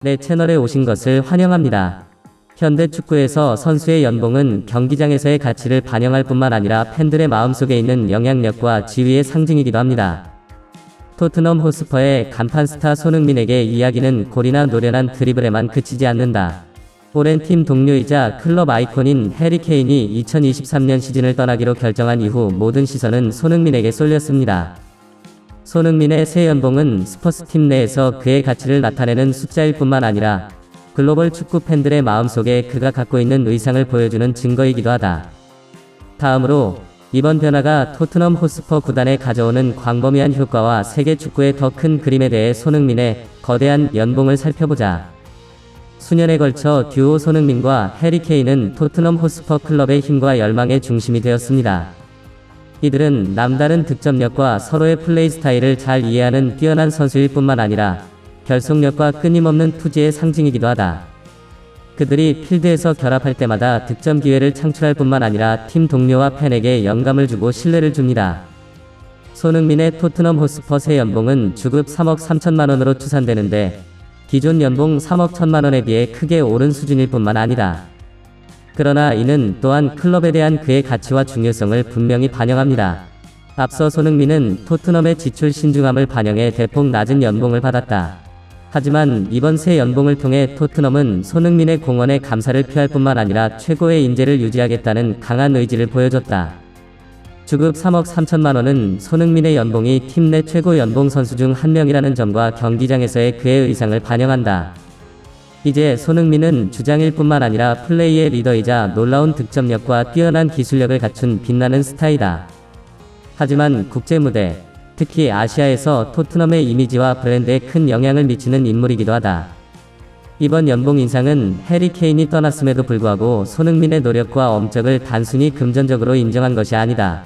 내 채널에 오신 것을 환영합니다. 현대 축구에서 선수의 연봉은 경기장에서의 가치를 반영할 뿐만 아니라 팬들의 마음속에 있는 영향력과 지위의 상징이기도 합니다. 토트넘 호스퍼의 간판 스타 손흥민에게 이야기는 골이나 노련한 드리블에만 그치지 않는다. 오랜 팀 동료이자 클럽 아이콘인 해리 케인이 2023년 시즌을 떠나기로 결정한 이후 모든 시선은 손흥민에게 쏠렸습니다. 손흥민의 새 연봉은 스퍼스 팀 내에서 그의 가치를 나타내는 숫자일 뿐만 아니라 글로벌 축구 팬들의 마음속에 그가 갖고 있는 의상을 보여주는 증거이기도 하다. 다음으로 이번 변화가 토트넘 호스퍼 구단에 가져오는 광범위한 효과와 세계 축구의 더 큰 그림에 대해 손흥민의 거대한 연봉을 살펴보자. 수년에 걸쳐 듀오 손흥민과 해리 케인은 토트넘 호스퍼 클럽의 힘과 열망의 중심이 되었습니다. 이들은 남다른 득점력과 서로의 플레이 스타일을 잘 이해하는 뛰어난 선수일 뿐만 아니라 결속력과 끊임없는 투지의 상징이기도 하다. 그들이 필드에서 결합할 때마다 득점 기회를 창출할 뿐만 아니라 팀 동료와 팬에게 영감을 주고 신뢰를 줍니다. 손흥민의 토트넘 호스퍼 새 연봉은 주급 3억 3천만 원으로 추산되는데 기존 연봉 3억 1천만 원에 비해 크게 오른 수준일 뿐만 아니라 그러나 이는 또한 클럽에 대한 그의 가치와 중요성을 분명히 반영합니다. 앞서 손흥민은 토트넘의 지출 신중함을 반영해 대폭 낮은 연봉을 받았다. 하지만 이번 새 연봉을 통해 토트넘은 손흥민의 공헌에 감사를 표할 뿐만 아니라 최고의 인재를 유지하겠다는 강한 의지를 보여줬다. 주급 3억 3천만 원은 손흥민의 연봉이 팀 내 최고 연봉 선수 중 한 명이라는 점과 경기장에서의 그의 의상을 반영한다. 이제 손흥민은 주장일 뿐만 아니라 플레이의 리더이자 놀라운 득점력과 뛰어난 기술력을 갖춘 빛나는 스타이다. 하지만 국제 무대, 특히 아시아에서 토트넘의 이미지와 브랜드에 큰 영향을 미치는 인물이기도 하다. 이번 연봉 인상은 해리 케인이 떠났음에도 불구하고 손흥민의 노력과 엄적을 단순히 금전적으로 인정한 것이 아니다.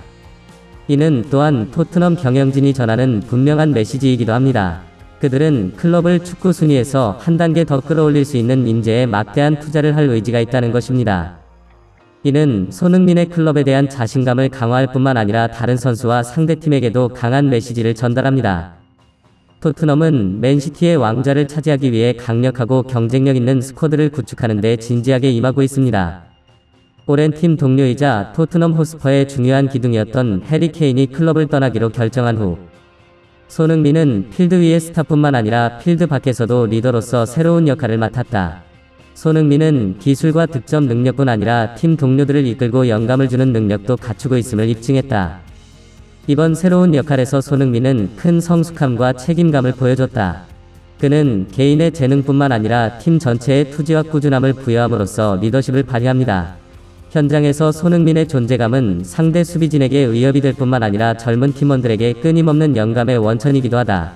이는 또한 토트넘 경영진이 전하는 분명한 메시지이기도 합니다. 그들은 클럽을 축구 순위에서 한 단계 더 끌어올릴 수 있는 인재에 막대한 투자를 할 의지가 있다는 것입니다. 이는 손흥민의 클럽에 대한 자신감을 강화할 뿐만 아니라 다른 선수와 상대팀에게도 강한 메시지를 전달합니다. 토트넘은 맨시티의 왕좌를 차지하기 위해 강력하고 경쟁력 있는 스쿼드를 구축하는 데 진지하게 임하고 있습니다. 오랜 팀 동료이자 토트넘 호스퍼의 중요한 기둥이었던 해리 케인이 클럽을 떠나기로 결정한 후 손흥민은 필드 위의 스타뿐만 아니라 필드 밖에서도 리더로서 새로운 역할을 맡았다. 손흥민은 기술과 득점 능력뿐 아니라 팀 동료들을 이끌고 영감을 주는 능력도 갖추고 있음을 입증했다. 이번 새로운 역할에서 손흥민은 큰 성숙함과 책임감을 보여줬다. 그는 개인의 재능뿐만 아니라 팀 전체의 투지와 꾸준함을 부여함으로써 리더십을 발휘합니다. 현장에서 손흥민의 존재감은 상대 수비진에게 위협이 될 뿐만 아니라 젊은 팀원들에게 끊임없는 영감의 원천이기도 하다.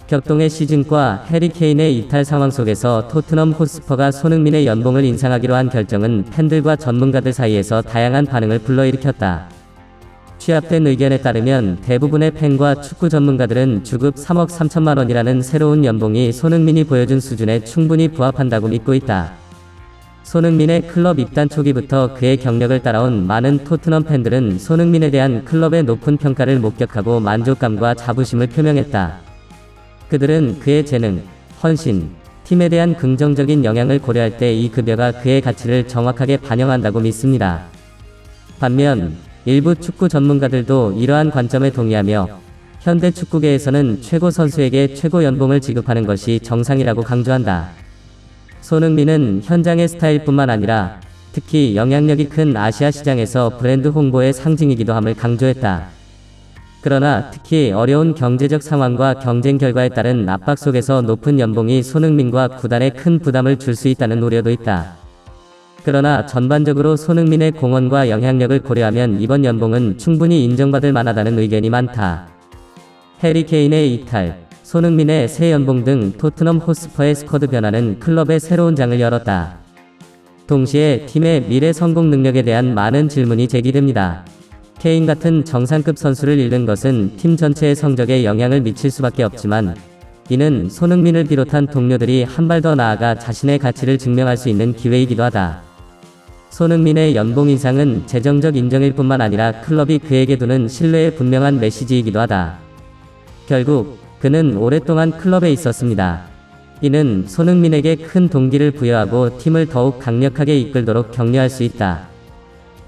격동의 시즌과 해리 케인의 이탈 상황 속에서 토트넘 호스퍼가 손흥민의 연봉을 인상하기로 한 결정은 팬들과 전문가들 사이에서 다양한 반응을 불러일으켰다. 취합된 의견에 따르면 대부분의 팬과 축구 전문가들은 주급 3억 3천만 원이라는 새로운 연봉이 손흥민이 보여준 수준에 충분히 부합한다고 믿고 있다. 손흥민의 클럽 입단 초기부터 그의 경력을 따라온 많은 토트넘 팬들은 손흥민에 대한 클럽의 높은 평가를 목격하고 만족감과 자부심을 표명했다. 그들은 그의 재능, 헌신, 팀에 대한 긍정적인 영향을 고려할 때 이 급여가 그의 가치를 정확하게 반영한다고 믿습니다. 반면 일부 축구 전문가들도 이러한 관점에 동의하며 현대 축구계에서는 최고 선수에게 최고 연봉을 지급하는 것이 정상이라고 강조한다. 손흥민은 현장의 스타일뿐만 아니라 특히 영향력이 큰 아시아 시장에서 브랜드 홍보의 상징이기도 함을 강조했다. 그러나 특히 어려운 경제적 상황과 경쟁 결과에 따른 압박 속에서 높은 연봉이 손흥민과 구단에 큰 부담을 줄 수 있다는 우려도 있다. 그러나 전반적으로 손흥민의 공헌과 영향력을 고려하면 이번 연봉은 충분히 인정받을 만하다는 의견이 많다. 해리 케인의 이탈, 손흥민의 새 연봉 등 토트넘 호스퍼의 스쿼드 변화는 클럽의 새로운 장을 열었다. 동시에 팀의 미래 성공 능력에 대한 많은 질문이 제기됩니다. 케인 같은 정상급 선수를 잃는 것은 팀 전체의 성적에 영향을 미칠 수밖에 없지만 이는 손흥민을 비롯한 동료들이 한 발 더 나아가 자신의 가치를 증명할 수 있는 기회이기도 하다. 손흥민의 연봉 인상은 재정적 인정일 뿐만 아니라 클럽이 그에게 두는 신뢰의 분명한 메시지이기도 하다. 결국 그는 오랫동안 클럽에 있었습니다. 이는 손흥민에게 큰 동기를 부여하고 팀을 더욱 강력하게 이끌도록 격려할 수 있다.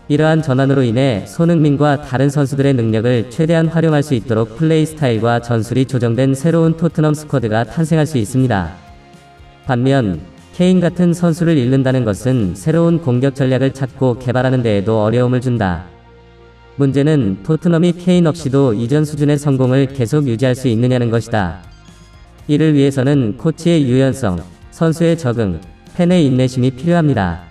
이러한 전환으로 인해 손흥민과 다른 선수들의 능력을 최대한 활용할 수 있도록 플레이 스타일과 전술이 조정된 새로운 토트넘 스쿼드가 탄생할 수 있습니다. 반면 케인 같은 선수를 잃는다는 것은 새로운 공격 전략을 찾고 개발하는 데에도 어려움을 준다. 문제는 토트넘이 케인 없이도 이전 수준의 성공을 계속 유지할 수 있느냐는 것이다. 이를 위해서는 코치의 유연성, 선수의 적응, 팬의 인내심이 필요합니다.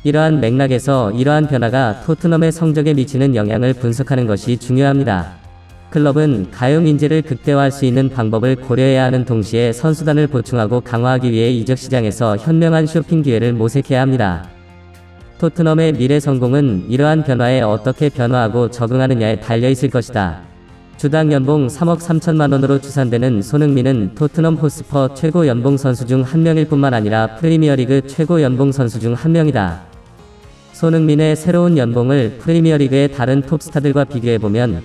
이러한 맥락에서 이러한 변화가 토트넘의 성적에 미치는 영향을 분석하는 것이 중요합니다. 클럽은 가용 인재를 극대화할 수 있는 방법을 고려해야 하는 동시에 선수단을 보충하고 강화하기 위해 이적 시장에서 현명한 쇼핑 기회를 모색해야 합니다. 토트넘의 미래 성공은 이러한 변화에 어떻게 변화하고 적응하느냐에 달려있을 것이다. 주당 연봉 3억 3천만 원으로 추산되는 손흥민은 토트넘 호스퍼 최고 연봉 선수 중 한 명일 뿐만 아니라 프리미어리그 최고 연봉 선수 중 한 명이다. 손흥민의 새로운 연봉을 프리미어리그의 다른 톱스타들과 비교해보면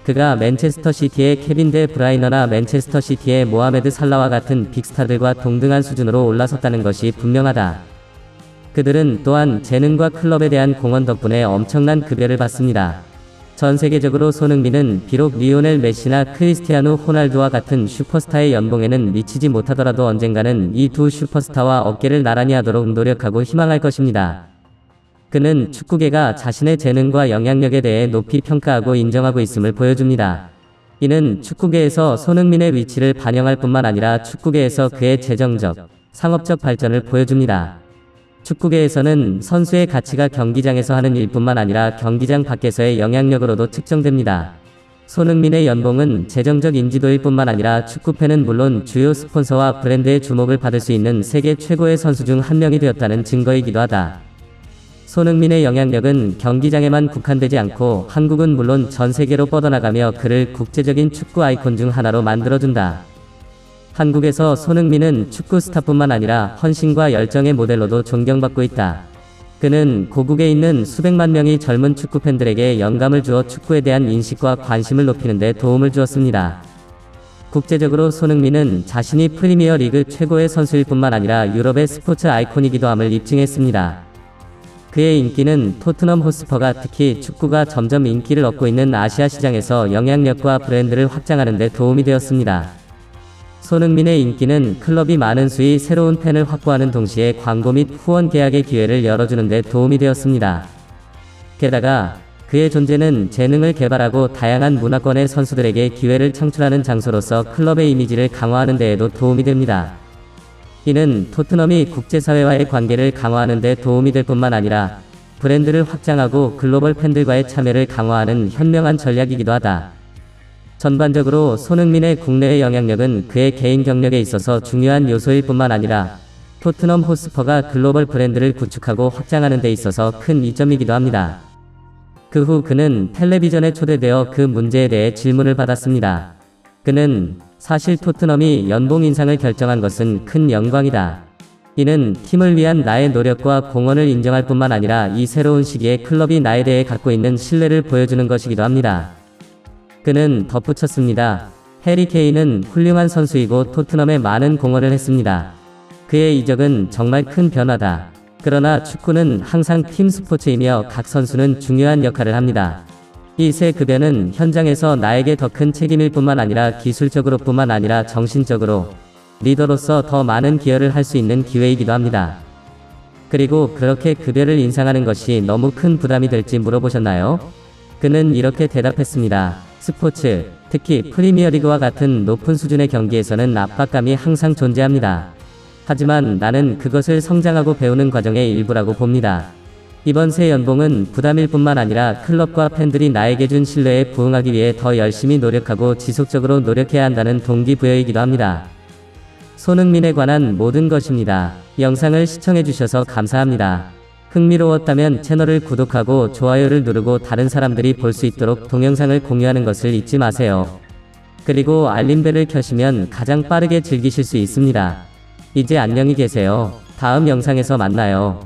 그가 맨체스터 시티의 케빈 데 브라이너나 맨체스터 시티의 모하메드 살라와 같은 빅스타들과 동등한 수준으로 올라섰다는 것이 분명하다. 그들은 또한 재능과 클럽에 대한 공헌 덕분에 엄청난 급여를 받습니다. 전 세계적으로 손흥민은 비록 리오넬 메시나 크리스티아누 호날두와 같은 슈퍼스타의 연봉에는 미치지 못하더라도 언젠가는 이 두 슈퍼스타와 어깨를 나란히 하도록 노력하고 희망할 것입니다. 그는 축구계가 자신의 재능과 영향력에 대해 높이 평가하고 인정하고 있음을 보여줍니다. 이는 축구계에서 손흥민의 위치를 반영할 뿐만 아니라 축구계에서 그의 재정적, 상업적 발전을 보여줍니다. 축구계에서는 선수의 가치가 경기장에서 하는 일뿐만 아니라 경기장 밖에서의 영향력으로도 측정됩니다. 손흥민의 연봉은 재정적 인지도일 뿐만 아니라 축구팬은 물론 주요 스폰서와 브랜드의 주목을 받을 수 있는 세계 최고의 선수 중 한 명이 되었다는 증거이기도 하다. 손흥민의 영향력은 경기장에만 국한되지 않고 한국은 물론 전 세계로 뻗어나가며 그를 국제적인 축구 아이콘 중 하나로 만들어준다. 한국에서 손흥민은 축구 스타뿐만 아니라 헌신과 열정의 모델로도 존경받고 있다. 그는 고국에 있는 수백만 명의 젊은 축구 팬들에게 영감을 주어 축구에 대한 인식과 관심을 높이는 데 도움을 주었습니다. 국제적으로 손흥민은 자신이 프리미어 리그 최고의 선수일 뿐만 아니라 유럽의 스포츠 아이콘이기도 함을 입증했습니다. 그의 인기는 토트넘 호스퍼가 특히 축구가 점점 인기를 얻고 있는 아시아 시장에서 영향력과 브랜드를 확장하는 데 도움이 되었습니다. 손흥민의 인기는 클럽이 많은 수의 새로운 팬을 확보하는 동시에 광고 및 후원 계약의 기회를 열어주는 데 도움이 되었습니다. 게다가 그의 존재는 재능을 개발하고 다양한 문화권의 선수들에게 기회를 창출하는 장소로서 클럽의 이미지를 강화하는 데에도 도움이 됩니다. 이는 토트넘이 국제사회와의 관계를 강화하는 데 도움이 될 뿐만 아니라 브랜드를 확장하고 글로벌 팬들과의 참여를 강화하는 현명한 전략이기도 하다. 전반적으로 손흥민의 국내의 영향력은 그의 개인 경력에 있어서 중요한 요소일 뿐만 아니라 토트넘 호스퍼가 글로벌 브랜드를 구축하고 확장하는 데 있어서 큰 이점이기도 합니다. 그 후 그는 텔레비전에 초대되어 그 문제에 대해 질문을 받았습니다. 그는 사실 토트넘이 연봉 인상을 결정한 것은 큰 영광이다. 이는 팀을 위한 나의 노력과 공헌을 인정할 뿐만 아니라 이 새로운 시기에 클럽이 나에 대해 갖고 있는 신뢰를 보여주는 것이기도 합니다. 그는 덧붙였습니다. 해리 케인은 훌륭한 선수이고 토트넘에 많은 공헌을 했습니다. 그의 이적은 정말 큰 변화다. 그러나 축구는 항상 팀 스포츠이며 각 선수는 중요한 역할을 합니다. 이 세 급여는 현장에서 나에게 더 큰 책임일 뿐만 아니라 기술적으로 뿐만 아니라 정신적으로 리더로서 더 많은 기여를 할 수 있는 기회이기도 합니다. 그리고 그렇게 급여를 인상하는 것이 너무 큰 부담이 될지 물어보셨나요? 그는 이렇게 대답했습니다. 스포츠, 특히 프리미어리그와 같은 높은 수준의 경기에서는 압박감이 항상 존재합니다. 하지만 나는 그것을 성장하고 배우는 과정의 일부라고 봅니다. 이번 새 연봉은 부담일 뿐만 아니라 클럽과 팬들이 나에게 준 신뢰에 부응하기 위해 더 열심히 노력하고 지속적으로 노력해야 한다는 동기부여이기도 합니다. 손흥민에 관한 모든 것입니다. 영상을 시청해주셔서 감사합니다. 흥미로웠다면 채널을 구독하고 좋아요를 누르고 다른 사람들이 볼 수 있도록 동영상을 공유하는 것을 잊지 마세요. 그리고 알림벨을 켜시면 가장 빠르게 즐기실 수 있습니다. 이제 안녕히 계세요. 다음 영상에서 만나요.